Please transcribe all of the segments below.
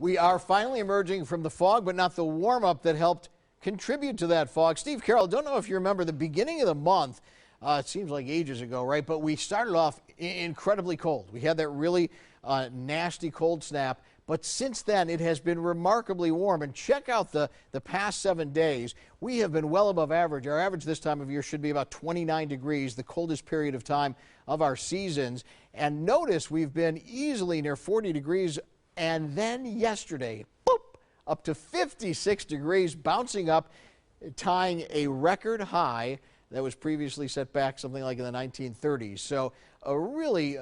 We are finally emerging from the fog, but not the warm-up that helped contribute to that fog. Steve Carroll, don't know if you remember the beginning of the month. It seems like ages ago, right? But we started off incredibly cold. We had that really nasty cold snap. But since then, it has been remarkably warm. And check out the past 7 days. We have been well above average. Our average this time of year should be about 29 degrees, the coldest period of time of our seasons. And notice we've been easily near 40 degrees. And then yesterday, boop, up to 56 degrees, bouncing up, tying a record high that was previously set back something like in the 1930s. So a really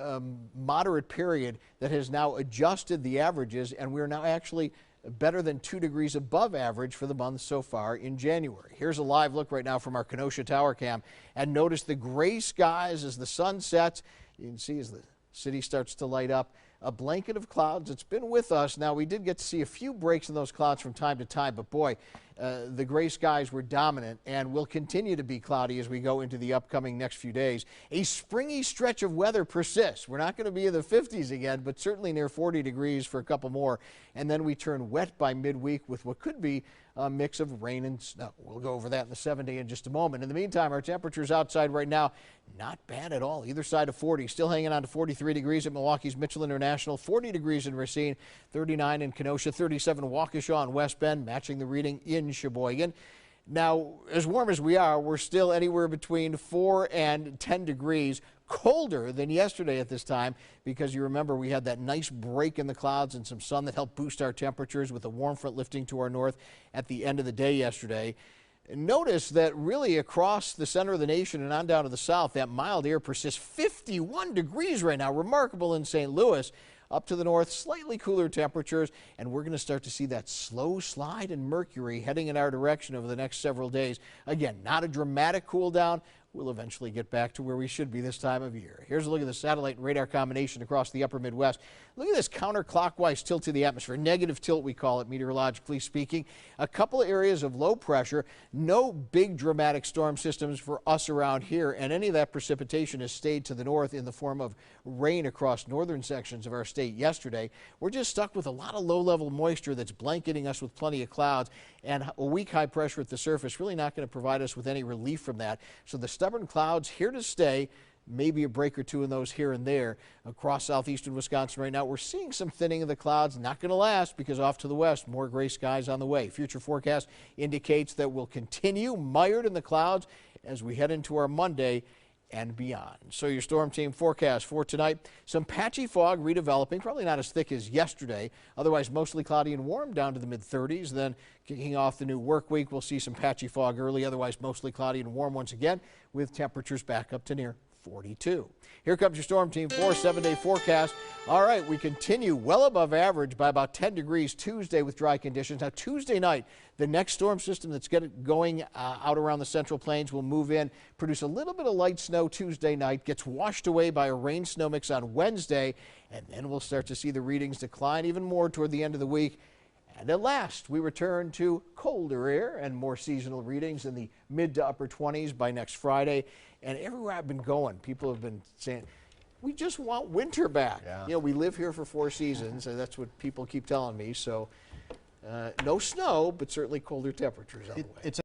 moderate period that has now adjusted the averages, and we're now actually better than 2 degrees above average for the month so far in January. Here's a live look right now from our Kenosha Tower Cam, and notice the gray skies as the sun sets. You can see as the city starts to light up. A blanket of clouds. It's been with us. Now, we did get to see a few breaks in those clouds from time to time, but boy, the gray skies were dominant and will continue to be cloudy as we go into the upcoming next few days. A springy stretch of weather persists. We're not going to be in the 50s again, but certainly near 40 degrees for a couple more. And then we turn wet by midweek with what could be a mix of rain and snow. We'll go over that in the 7-day in just a moment. In the meantime, our temperatures outside right now, not bad at all. Either side of 40. Still hanging on to 43 degrees at Milwaukee's Mitchell International, 40 degrees in Racine, 39 in Kenosha, 37 Waukesha and West Bend, matching the reading in Sheboygan. Now, as warm as we are, we're still anywhere between 4 and 10 degrees colder than yesterday at this time, because you remember we had that nice break in the clouds and some sun that helped boost our temperatures with a warm front lifting to our north at the end of the day yesterday. Notice that really across the center of the nation and on down to the south, that mild air persists. 51 degrees right now, remarkable in St. Louis. Up to the north, slightly cooler temperatures, and we're going to start to see that slow slide in mercury heading in our direction over the next several days. Again, not a dramatic cool down. We'll eventually get back to where we should be this time of year. Here's a look at the satellite and radar combination across the upper Midwest. Look at this counterclockwise tilt to the atmosphere, negative tilt we call it meteorologically speaking. A couple of areas of low pressure, no big dramatic storm systems for us around here, and any of that precipitation has stayed to the north in the form of rain across northern sections of our state yesterday. We're just stuck with a lot of low-level moisture that's blanketing us with plenty of clouds, and a weak high pressure at the surface really not going to provide us with any relief from that. So the stubborn clouds here to stay, maybe a break or two in those here and there. Across southeastern Wisconsin right now, we're seeing some thinning of the clouds. Not going to last, because off to the west, more gray skies on the way. Future forecast indicates that we'll continue mired in the clouds as we head into our Monday and beyond. So your Storm Team forecast for tonight: some patchy fog redeveloping, probably not as thick as yesterday. Otherwise mostly cloudy and warm down to the mid-30s. Then kicking off the new work week, we'll see some patchy fog early. Otherwise mostly cloudy and warm once again, with temperatures back up to near 42. Here comes your Storm Team 4 7-day forecast. All right, we continue well above average by about 10 degrees Tuesday with dry conditions. Now, Tuesday night, the next storm system that's going out around the Central Plains will move in, produce a little bit of light snow Tuesday night, gets washed away by a rain-snow mix on Wednesday, and then we'll start to see the readings decline even more toward the end of the week. And at last, we return to colder air and more seasonal readings in the mid to upper 20s by next Friday. And everywhere I've been going, people have been saying, we just want winter back. Yeah. You know, we live here for 4 seasons, and that's what people keep telling me. So no snow, but certainly colder temperatures on the way.